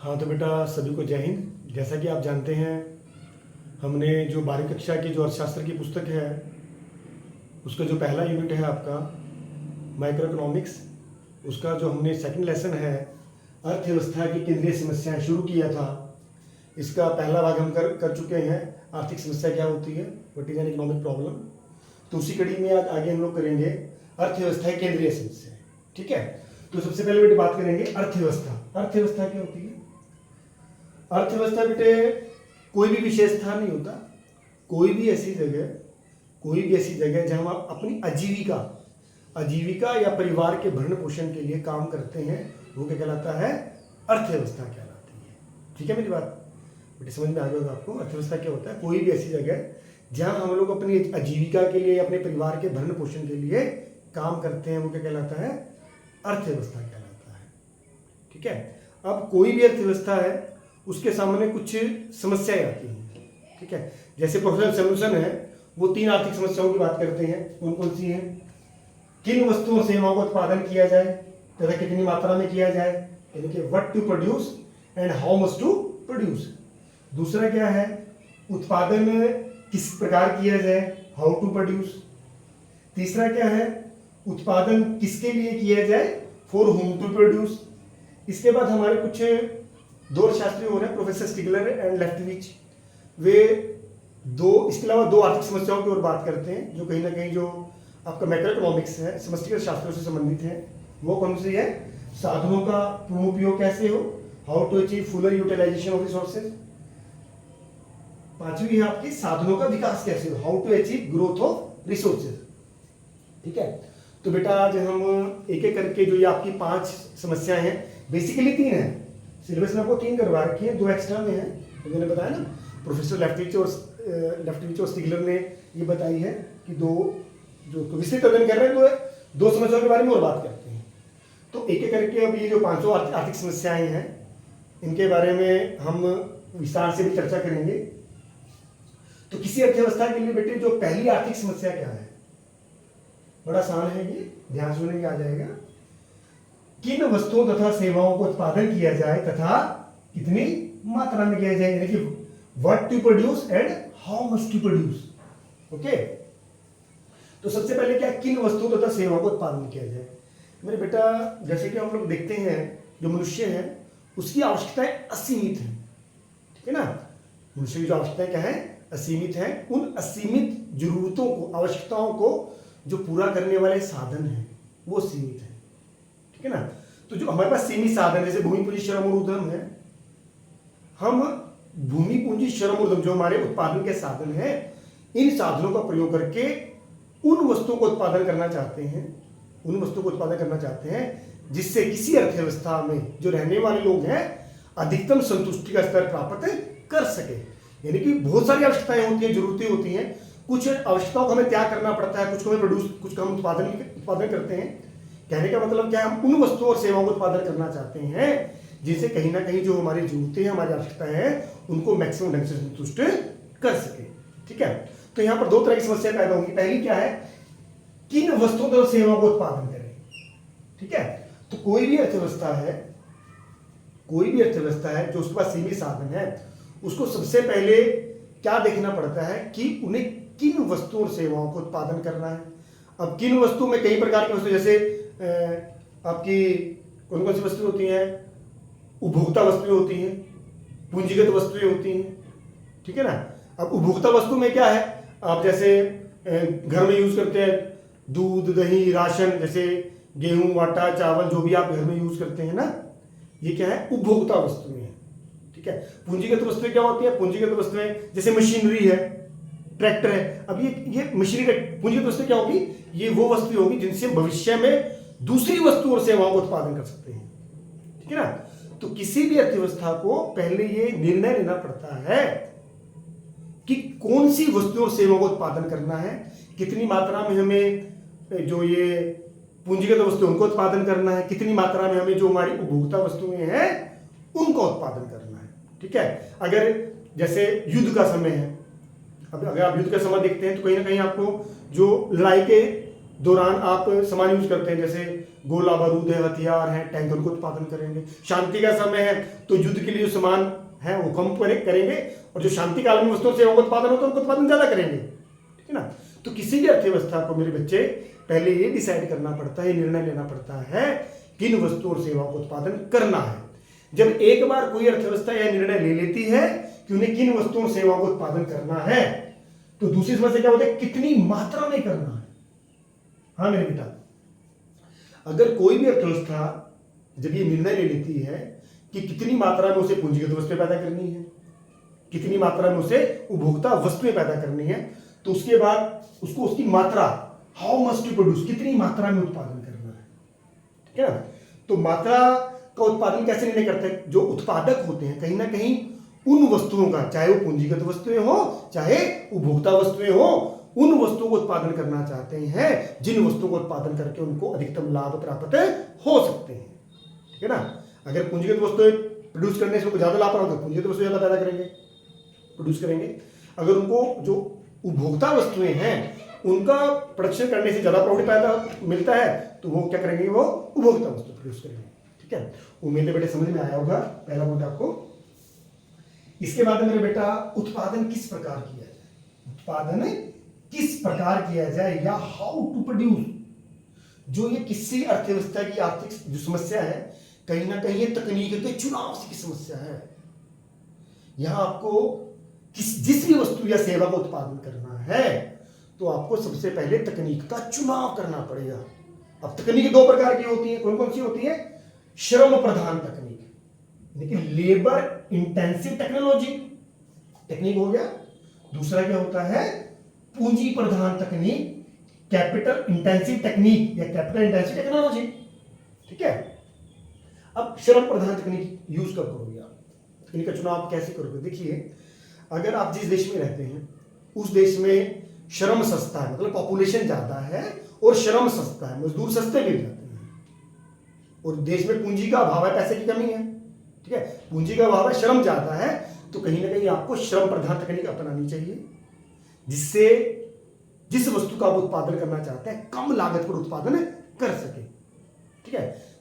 हाँ तो बेटा सभी को जय हिंद। जैसा कि आप जानते हैं हमने जो 12वीं कक्षा की जो अर्थशास्त्र की पुस्तक है उसका जो पहला यूनिट है आपका माइक्रो इकोनॉमिक्स, उसका जो हमने सेकंड लेसन है अर्थव्यवस्था की केंद्रीय समस्याएं शुरू किया था। इसका पहला भाग हम कर चुके हैं, आर्थिक समस्या क्या होती है, what is an economic problem. तो उसी कड़ी में आज आगे हम लोग करेंगे अर्थव्यवस्था की केंद्रीय समस्या। ठीक है, तो सबसे पहले बेटे बात करेंगे अर्थव्यवस्था। अर्थव्यवस्था क्या होती है? अर्थव्यवस्था बेटे कोई भी विशेष स्थान नहीं होता, कोई भी ऐसी जगह जहां हम अपनी आजीविका या परिवार के भरण पोषण के लिए काम करते हैं, वो क्या कहलाता है? अर्थव्यवस्था कहलाती है। ठीक है, मेरी बात बेटे समझ में आ गया होगा आपको। अर्थव्यवस्था क्या होता है? कोई भी ऐसी जगह जहां हम लोग अपनी आजीविका के लिए, अपने परिवार के भरण पोषण के लिए काम करते हैं, वो क्या कहलाता है? अर्थव्यवस्था कहलाता है। ठीक है, अब कोई भी अर्थव्यवस्था है उसके सामने कुछ समस्याएं आती हैं। ठीक है, जैसे प्रोफेसर सॉल्यूशन है वो 3 आर्थिक समस्याओं की बात करते हैं। कौन कौन सी हैं? किन वस्तुओं और सेवाओं का उत्पादन किया जाए तथा कितनी मात्रा में किया जाए, यानी कि what to produce and how much to produce. दूसरा क्या है? उत्पादन किस प्रकार किया जाए, हाउ टू प्रोड्यूस। तीसरा क्या है? उत्पादन किसके लिए किया जाए, फॉर होम टू प्रोड्यूस। इसके बाद हमारे कुछ दो शास्त्री हो रहे हैं, प्रोफेसर स्टिगलर एंड लेफ्टिविच। वे इसके अलावा 2 आर्थिक समस्याओं की ओर बात करते हैं जो कहीं ना कहीं जो आपका मैक्रो इकोनॉमिक्स है, समष्टिगत शास्त्रों से संबंधित है। वो कौन सी है? साधनों का पूर्ण उपयोग कैसे हो, how to achieve fuller utilization of resources. 5वीं है आपकी साधनों का विकास कैसे हो, how to achieve growth of resources. ठीक है, तो बेटा आज हम एक एक करके जो ये आपकी 5 समस्याएं हैं, बेसिकली 3 है, सिलेबस में आपको 3 करवा रखी है, 2 एक्स्ट्रा में है। तो मैंने बताया ना, प्रोफेसर लेफ्टिविच और स्टिगलर ने ये बताई है कि 2 जो विस्तृत अध्ययन कर रहे हैं वो 2 समस्याओं के बारे में और बात करते हैं। तो एक एक करके अब ये जो 500 आर्थिक समस्याएं हैं इनके बारे में हम विस्तार से भी चर्चा करेंगे। तो किसी अर्थव्यवस्था के लिए बेटे जो पहली आर्थिक समस्या क्या है? बड़ा आसान है, ये ध्यान सुनने आ जाएगा। किन वस्तुओं तथा सेवाओं को उत्पादन किया जाए तथा कितनी मात्रा में किया जाए, यानी कि what to produce and how much to produce. Okay, तो सबसे पहले क्या, किन वस्तुओं तथा सेवाओं को उत्पादन किया जाए। मेरे बेटा जैसे कि हम लोग देखते हैं जो मनुष्य है उसकी आवश्यकताएं असीमित है। ठीक है ना, मनुष्य की जो आवश्यकताएं क्या है? असीमित है। उन असीमित जरूरतों को, आवश्यकताओं को जो पूरा करने वाले साधन हैं वो सीमित है। ठीक है ना, तो जो हमारे पास सीमित साधन जैसे भूमि पूंजी श्रम और उद्यम है, हम भूमि पूंजी श्रम और उद्यम जो हमारे उत्पादन के साधन हैं, इन साधनों का प्रयोग करके उन वस्तुओं को उत्पादन करना चाहते हैं जिससे किसी अर्थव्यवस्था में जो रहने वाले लोग हैं अधिकतम संतुष्टि का स्तर प्राप्त कर सके। यानी कि बहुत सारी आवश्यकताएं होती हैं, जरूरतें होती हैं, कुछ आवश्यकताओं को हमें त्याग करना पड़ता है, कुछ को हमें प्रोड्यूस, कुछ का हम उत्पादन करते हैं। कहने का मतलब क्या, हम उन वस्तुओं और सेवाओं को उत्पादन करना चाहते हैं जिनसे कहीं ना कहीं जो हमारी जरूरतें हैं, हमारी आवश्यकताएं हैं, उनको मैक्सिमम ढंग से संतुष्ट कर सके। ठीक है, तो यहाँ पर 2 तरह की समस्या पैदा होंगी। पहली क्या है? किन वस्तुओं और सेवाओं को उत्पादन करें। ठीक है, तो कोई भी अर्थव्यवस्था है जो उसके पास सीमित साधन है, उसको सबसे पहले क्या देखना पड़ता है कि उन्हें किन वस्तुओं और सेवाओं को उत्पादन करना है। अब किन वस्तुओं में कई प्रकार की वस्तु, जैसे आपकी कौन कौन सी वस्तुएं होती हैं? उपभोक्ता वस्तुएं होती हैं, पूंजीगत वस्तुएं होती हैं। ठीक है ना, अब उपभोक्ता वस्तु में क्या है? आप जैसे घर में यूज करते हैं दूध, दही, राशन, जैसे गेहूं, आटा, चावल, जो भी आप घर में यूज करते हैं ना, ये क्या है? उपभोक्ता वस्तुएं हैं। ठीक है, पूंजीगत वस्तुएं क्या होती है? पूंजीगत वस्तुएं जैसे मशीनरी है, ट्रैक्टर है। अब ये मशीनरी पूंजीगत वस्तु क्या होगी? ये वो वस्तु होगी जिनसे भविष्य में दूसरी वस्तु और सेवाओं का उत्पादन कर सकते हैं। ठीक है ना, तो किसी भी अर्थव्यवस्था को पहले ये निर्णय लेना पड़ता है कि कौन सी वस्तुओं और सेवाओं का उत्पादन करना है, कितनी मात्रा में हमें जो ये पूंजीगत वस्तु उनको उत्पादन करना है, कितनी मात्रा में हमें जो हमारी उपभोक्ता वस्तुएं हैं उनका उत्पादन करना है। ठीक है, अगर जैसे युद्ध का समय है, अब अगर आप युद्ध का समय देखते हैं तो कहीं ना कहीं आपको जो लड़ाई के दौरान आप सामान यूज करते हैं, जैसे गोला बारूद है, हथियार है, टैंकर को उत्पादन करेंगे। शांति का समय है तो युद्ध के लिए जो सामान है वो कम करेंगे, और जो शांति काल में वस्तुओं सेवाओं का उत्पादन होता है उनको उत्पादन ज्यादा करेंगे, ठीक है ना। तो किसी भी अर्थव्यवस्था को मेरे बच्चे पहले ये डिसाइड करना पड़ता है, निर्णय लेना पड़ता है किन वस्तुओं और सेवाओं का उत्पादन करना है। जब एक बार कोई अर्थव्यवस्था यह निर्णय ले लेती है कि उन्हें किन वस्तुओं और सेवाओं का उत्पादन करना है, तो दूसरी समस्या क्या होती है, कितनी मात्रा में करना है। हाँ मेरे बेटा, अगर कोई भी अर्थव्यवस्था जब ये निर्णय ले लेती है कि कितनी मात्रा में उसे पूंजीगत वस्तुएं पैदा करनी है, कितनी मात्रा में उसे उपभोक्ता वस्तुएं पैदा करनी है, तो उसके बाद उसको उसकी मात्रा, हाउ मच टू प्रोड्यूस, कितनी मात्रा में उत्पादन करना है, ठीक है ना। तो मात्रा का उत्पादन कैसे निर्णय करते हैं, जो उत्पादक होते हैं कहीं ना कहीं उन वस्तुओं का, चाहे वो पूंजीगत वस्तुएं हो चाहे उपभोक्ता वस्तुएं हो, उन वस्तुओं को उत्पादन करना चाहते हैं जिन वस्तुओं को उत्पादन करके उनको अधिकतम लाभ प्राप्त हो सकते हैं, ठीक है ना। अगर पूंजीगत वस्तुएं प्रोड्यूस करने से उनको ज्यादा लाभ प्राप्त हो, पूंजीगत वस्तु ज्यादा पैदा करेंगे, प्रोड्यूस करेंगे। अगर उनको जो उपभोक्ता वस्तुएं हैं उनका प्रोडक्शन करने से ज्यादा प्रॉफिट पैदा मिलता है तो वो क्या करेंगे, वो उपभोक्ता वस्तु प्रोड्यूस करेंगे, ठीक है। उम्मीद है बेटे समझ में आया होगा पहला पॉइंट आपको। इसके बाद मेरे बेटा उत्पादन किस प्रकार किया जाए, उत्पादन किस प्रकार किया जाए या हाउ टू प्रोड्यूस। जो ये किसी अर्थव्यवस्था की आर्थिक जो समस्या है, कहीं ना कहीं ये तकनीक के चुनाव से की समस्या है। यहां आपको जिस भी वस्तु या सेवा का उत्पादन करना है तो आपको सबसे पहले तकनीक का चुनाव करना पड़ेगा। अब तकनीक दो प्रकार की होती है, कौन कौन सी होती है, श्रम प्रधान तकनीक, लेकिन लेबर इंटेंसिव टेक्नोलॉजी टेक्निक हो गया। दूसरा क्या होता है, पूंजी प्रधान तकनीक, कैपिटल इंटेंसिव टेक्निक या कैपिटल इंटेंसिव टेक्नोलॉजी, ठीक है। अब श्रम प्रधान तकनीक यूज कब करोगे आप, तकनीक का चुनाव आप कैसे करोगे। देखिए, अगर आप जिस देश में रहते हैं उस देश में श्रम सस्ता है, मतलब पॉपुलेशन ज्यादा है और श्रम सस्ता है, मजदूर सस्ते मिल जाते हैं, और देश में पूंजी का अभाव है, पैसे की कमी है, ठीक है। पूंजी का अभाव है, श्रम ज्यादा है, तो कहीं ना कहीं आपको श्रम प्रधान तकनीक अपनानी चाहिए, जिससे जिस वस्तु का आप उत्पादन करना चाहते हैं कम लागत पर उत्पादन कर सके, ठीक है।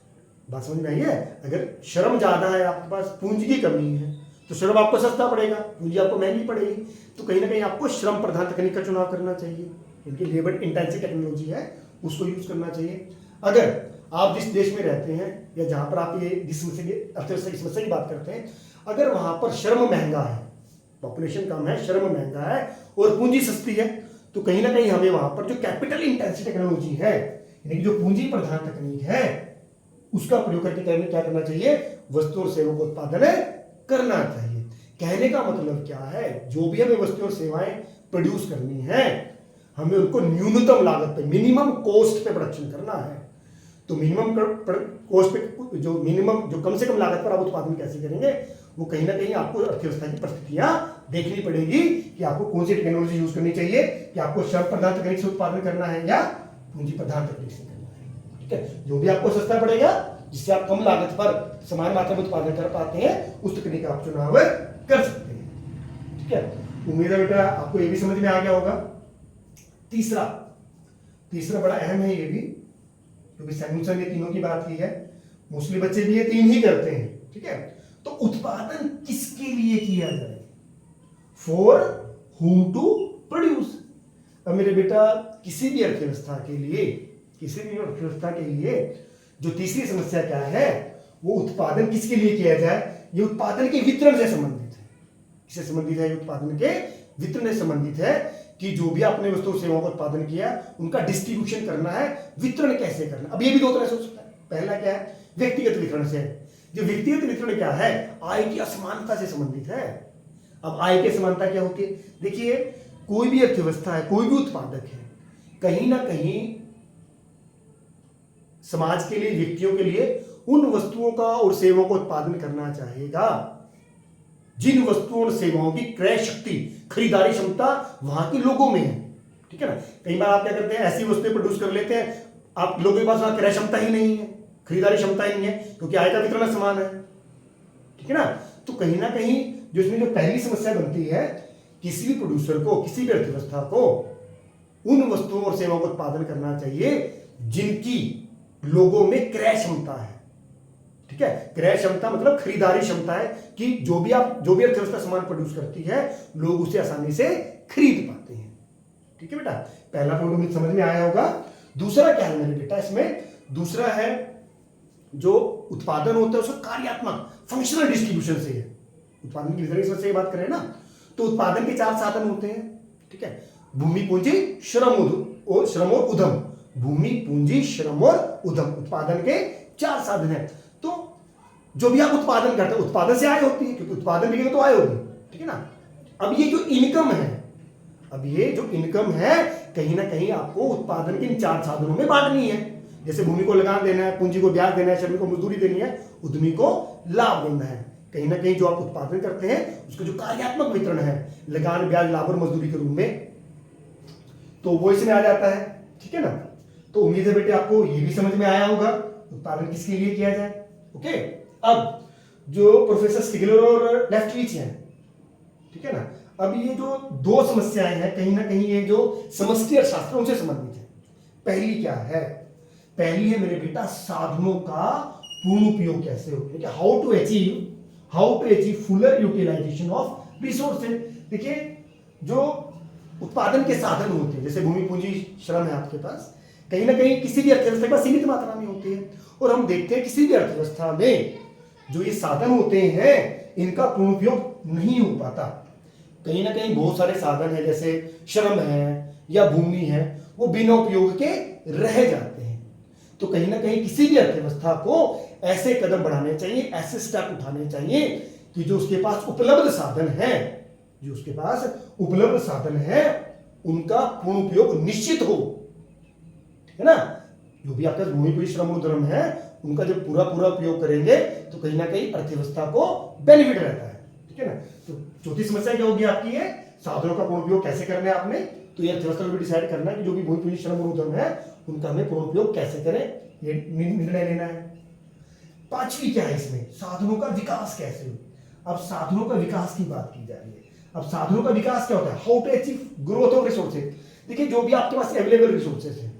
बात समझ में आई है। अगर श्रम ज्यादा है, आपके पास पूंजी की कमी है, तो श्रम आपको सस्ता पड़ेगा, पूंजी आपको महंगी पड़ेगी, तो कहीं ना कहीं आपको श्रम प्रधान तकनीक का चुनाव करना चाहिए, इनकी लेबर इंटेंसिव टेक्नोलॉजी है उसको यूज करना चाहिए। अगर आप जिस देश में रहते हैं या जहां पर आप ये जिस अर्थव्यवस्था की समस्या की बात करते हैं, अगर वहां पर श्रम महंगा है, पॉपुलेशन कम है, श्रम महंगा है और पूंजी सस्ती है, तो कहीं ना कहीं हमें वहां पर जो कैपिटल इंटेंसिव टेक्नोलॉजी है, यानी कि जो पूंजी प्रधान तकनीक है, उसका प्रयोग करके क्या करना चाहिए, वस्तु और सेवा का उत्पादन करना चाहिए। कहने का मतलब क्या है, जो भी हमें वस्तु और सेवाएं प्रोड्यूस करनी है, हमें उनको न्यूनतम लागत पे, मिनिमम कॉस्ट पे प्रोडक्शन करना है। तो मिनिमम कॉस्ट पे, जो कम से कम लागत पर आप उत्पादन कैसे करेंगे, वो कहीं ना कहीं आपको अर्थव्यवस्था की परिस्थितियां देखनी पड़ेगी कि आपको कौन सी टेक्नोलॉजी यूज करनी चाहिए, कि आपको श्रम प्रधान तकनीक से उत्पादन करना है या पूंजी प्रधान तकनीक से करना है, ठीक है। जो भी आपको सस्ता पड़ेगा, जिससे आप कम लागत पर समान मात्रा में उत्पादन कर पाते हैं, उस तकनीक का आप चुनाव कर सकते हैं, ठीक है। उम्मीद है बेटा आपको ये भी समझ में आ गया होगा। तीसरा बड़ा अहम है ये भी, क्योंकि सैमसंग ने तीनों की बात की है, मोस्टली बच्चे भी ये तीन ही करते हैं, ठीक है। तो उत्पादन किसके लिए किया जाए, फॉर whom टू प्रोड्यूस। अब मेरे बेटा किसी भी अर्थव्यवस्था के लिए जो तीसरी समस्या क्या है, वो उत्पादन किसके लिए किया जाए, ये उत्पादन के वितरण से संबंधित है। किससे संबंधित है, उत्पादन के वितरण से संबंधित है, कि जो भी आपने वस्तु सेवाओं का उत्पादन किया उनका डिस्ट्रीब्यूशन करना है, वितरण कैसे करना। अब ये भी दो तरह से हो सकता है। पहला क्या है, व्यक्तिगत वितरण से। जो व्यक्तिगत वितरण क्या है, आय की असमानता से संबंधित है। अब आय की असमानता क्या होती है, देखिए कोई भी अर्थव्यवस्था है, कोई भी उत्पादक है, कहीं ना कहीं समाज के लिए, व्यक्तियों के लिए उन वस्तुओं का और सेवाओं का उत्पादन करना चाहेगा जिन वस्तुओं और सेवाओं की क्रय शक्ति, खरीदारी क्षमता वहां के लोगों में है, ठीक है ना। कई बार आप क्या करते हैं, ऐसी वस्तुएं प्रोड्यूस कर लेते हैं, आप लोगों के पास वहां क्रय क्षमता ही नहीं है, खरीदारी क्षमता ही नहीं है, क्योंकि आय का वितरण समान है, ठीक है ना। तो कहीं ना कहीं जो इसमें जो पहली समस्या बनती है, किसी भी प्रोड्यूसर को, किसी भी अर्थव्यवस्था को उन वस्तुओं और सेवाओं का उत्पादन करना चाहिए जिनकी लोगों में क्रय क्षमता है। ठीक है, क्रय क्षमता मतलब खरीदारी क्षमता है कि जो भी अर्थव्यवस्था सामान प्रोड्यूस करती है लोग उसे आसानी से खरीद पाते हैं। ठीक है बेटा, पहला पॉइंट मुझे समझ में आया होगा। दूसरा क्या है मेरे बेटा इसमें, दूसरा है जो उत्पादन होता है उसका कार्यात्मक फंक्शनल डिस्ट्रीब्यूशन से है। उत्पादन की समस्या से बात करें ना तो उत्पादन के 4 साधन होते हैं। ठीक है, भूमि पूंजी श्रम और उद्यम। भूमि पूंजी श्रम और उद्यम उत्पादन के 4 साधन है। तो जो भी आप उत्पादन करते हैं उत्पादन से आय होती है, क्योंकि उत्पादन भी तो आय होगी। ठीक है ना, अब ये जो इनकम है कहीं ना कहीं आपको उत्पादन के इन 4 साधनों में बांटनी है। जैसे भूमि को लगान देना है, पूंजी को ब्याज देना है, श्रमिक को मजदूरी देनी है, उद्यमी को लाभ देना है। कहीं ना कहीं जो आप उत्पादन करते हैं उसका जो कार्यात्मक वितरण है लगान, ब्याज, लाभ और मजदूरी के रूप में, तो वो इसमें आ जाता है। ठीक है ना, तो उम्मीद है बेटे आपको ये भी समझ में आया होगा उत्पादन किसके लिए किया जाए। ओके, अब जो प्रोफेसर स्टिगलर और लेफ्टविच हैं, ठीक है ना, अब ये जो 2 समस्याएं हैं कहीं ना कहीं ये जो समष्टि अर्थशास्त्र उनसे संबंधित है। पहली क्या है, पहली है मेरे बेटा साधनों का पूर्ण उपयोग कैसे हो, how to achieve fuller utilization of resources. देखिए जो उत्पादन के साधन होते हैं जैसे भूमि पूंजी श्रम है आपके पास, कहीं ना कहीं किसी भी अर्थव्यवस्था के पास सीमित मात्रा में होती है, और हम देखते हैं किसी भी अर्थव्यवस्था में जो ये साधन होते हैं इनका पूर्ण उपयोग नहीं हो पाता। कहीं ना कहीं बहुत सारे साधन है जैसे श्रम है या भूमि है वो बिना उपयोग के रह जाते हैं। तो कहीं ना कहीं किसी भी अर्थव्यवस्था को ऐसे कदम बढ़ाने चाहिए, ऐसे स्टेप उठाने चाहिए कि जो उसके पास उपलब्ध साधन है उनका पूर्ण उपयोग निश्चित हो। ठीक है ना, जो भी आपका भूमि पूंजी श्रम और उद्यम है उनका जब पूरा उपयोग करेंगे तो कहीं ना कहीं अर्थव्यवस्था को बेनिफिट रहता है। ठीक है ना, तो चौथी समस्या क्या होगी आपकी, है साधनों का पूर्ण उपयोग कैसे करना है आपने, तो ये अर्थव्यवस्था को भी डिसाइड करना है कि जो भी भूमि पूंजी श्रम और उद्यम है उनका हमें पूर्ण उपयोग कैसे करें, ये निर्णय लेना है। पांचवी क्या है इसमें, साधनों का विकास कैसे हो। अब साधनों का विकास की बात की जा रही है। अब साधनों का विकास क्या होता है, how to achieve growth of resources. देखिए जो भी आपके पास अवेलेबल रिसोर्सेज है,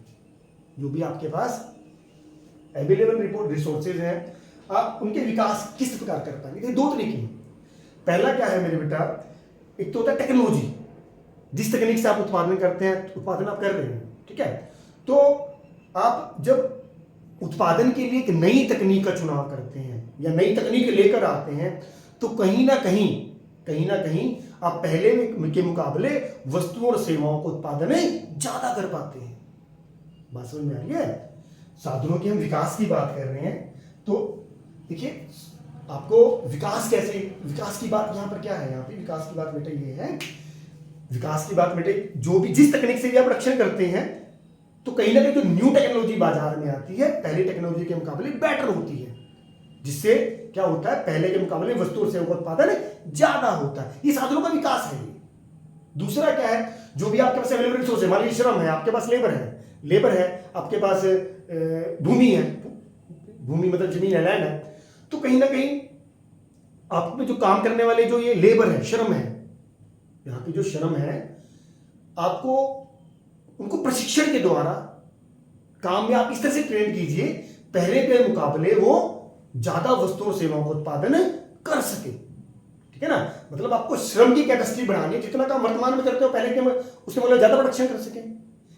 जो भी आपके पास अवेलेबल रिसोर्सेज हैं आप उनके विकास किस प्रकार कर पाएंगे। 2 तरीके हैं। पहला क्या है मेरे बेटा, एक तो होता है टेक्नोलॉजी, जिस तकनीक से आप उत्पादन करते हैं, उत्पादन आप कर रहे हैं। ठीक है, तो आप जब उत्पादन के लिए एक नई तकनीक का चुनाव करते हैं या नई तकनीक लेकर आते हैं तो कहीं ना कहीं आप पहले के मुकाबले वस्तुओं और सेवाओं को उत्पादन ज्यादा कर पाते हैं। बात समझ में आ रही है। साधनों के हम विकास की बात कर रहे हैं, तो देखिए आपको विकास की बात यहाँ पर क्या है, यहाँ पे विकास की बात बेटा ये है, विकास की बात बेटे जो भी जिस तकनीक से भी आप रक्षण करते हैं तो कहीं ना कहीं जो न्यू टेक्नोलॉजी बाजार में आती है पहली टेक्नोलॉजी के मुकाबले बेटर होती है, जिससे क्या होता है पहले के मुकाबले वस्तु और सेवा का उत्पादन ज्यादा होता है। ये साधनों का विकास है। दूसरा क्या है, जो भी आपके पास अवेलेबल रिसोर्स है, मान लीजिए श्रम है, आपके पास लेबर है, आपके पास भूमि है, भूमि मतलब जमीन है, लैंड है, तो कहीं ना कहीं आप में जो काम करने वाले जो ये लेबर है, श्रम है, यहाँ की जो श्रम है, आपको उनको प्रशिक्षण के द्वारा काम में आप इस तरह से ट्रेन कीजिए पहले के मुकाबले वो ज्यादा वस्तुओं और सेवाओं का उत्पादन कर सके। ठीक है ना, मतलब आपको श्रम की कैपेसिटी बढ़ानी है, जितना काम वर्तमान में करते हो पहले के उससे मतलब ज्यादा प्रोडक्शन कर सके।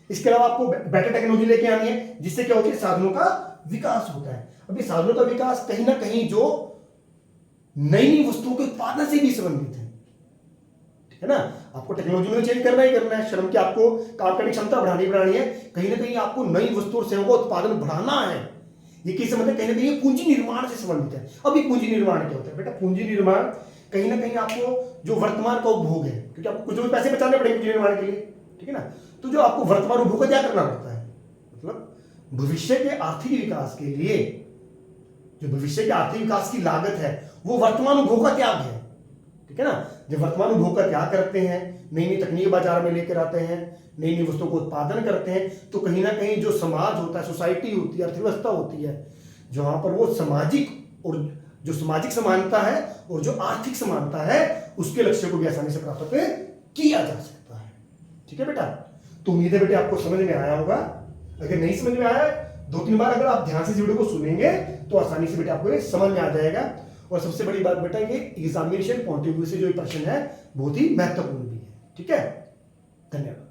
इसके अलावा आपको बेटर टेक्नोलॉजी लेके आनी है, जिससे क्या होती है साधनों का विकास होता है। अभी साधनों का विकास कहीं ना कहीं जो नई वस्तुओं के उत्पादन से भी संबंधित है। ठीक है ना, आपको टेक्नोलॉजी में चेंज करना ही करना है, श्रम की आपको काम करने की क्षमता बढ़ानी है, कहीं ना कहीं आपको नई वस्तु और सेवाओं का उत्पादन बढ़ाना है। ये किस संबंध कहीं ना कहीं पूंजी निर्माण से संबंधित है। अब ये पूंजी निर्माण क्या होता है बेटा, पूंजी निर्माण कहीं ना कहीं आपको जो वर्तमान का उपभोग है, क्योंकि आपको कुछ पैसे बचाने पड़ेंगे पूंजी निर्माण के लिए। ठीक है ना, तो जो आपको वर्तमान उपभोग का क्या करना पड़ता है, मतलब भविष्य के आर्थिक विकास के लिए जो भविष्य के आर्थिक विकास की लागत है वो वर्तमान उपभोग का त्याग है। ठीक है ना, जब वर्तमान उपभोग का त्याग करते हैं, नई नई तकनीक बाजार में लेकर आते हैं, नई नई वस्तुओं को उत्पादन करते हैं, तो कहीं ना कहीं जो समाज होता है, सोसाइटी होती है, अर्थव्यवस्था होती है, जहां पर वो सामाजिक और जो सामाजिक समानता है और जो आर्थिक समानता है उसके लक्ष्य को भी आसानी से प्राप्त किया जा सकता है। ठीक है बेटा, तो उम्मीद है बेटे आपको समझ में आया होगा। अगर नहीं समझ में आया, 2-3 बार अगर आप ध्यान से इस वीडियो को सुनेंगे तो आसानी से बेटे आपको ये समझ में आ जाएगा। और सबसे बड़ी बात बेटा, ये एग्जामिनेशन पॉइंट ऑफ व्यू से जो प्रश्न है बहुत ही महत्वपूर्ण भी है। ठीक है, धन्यवाद।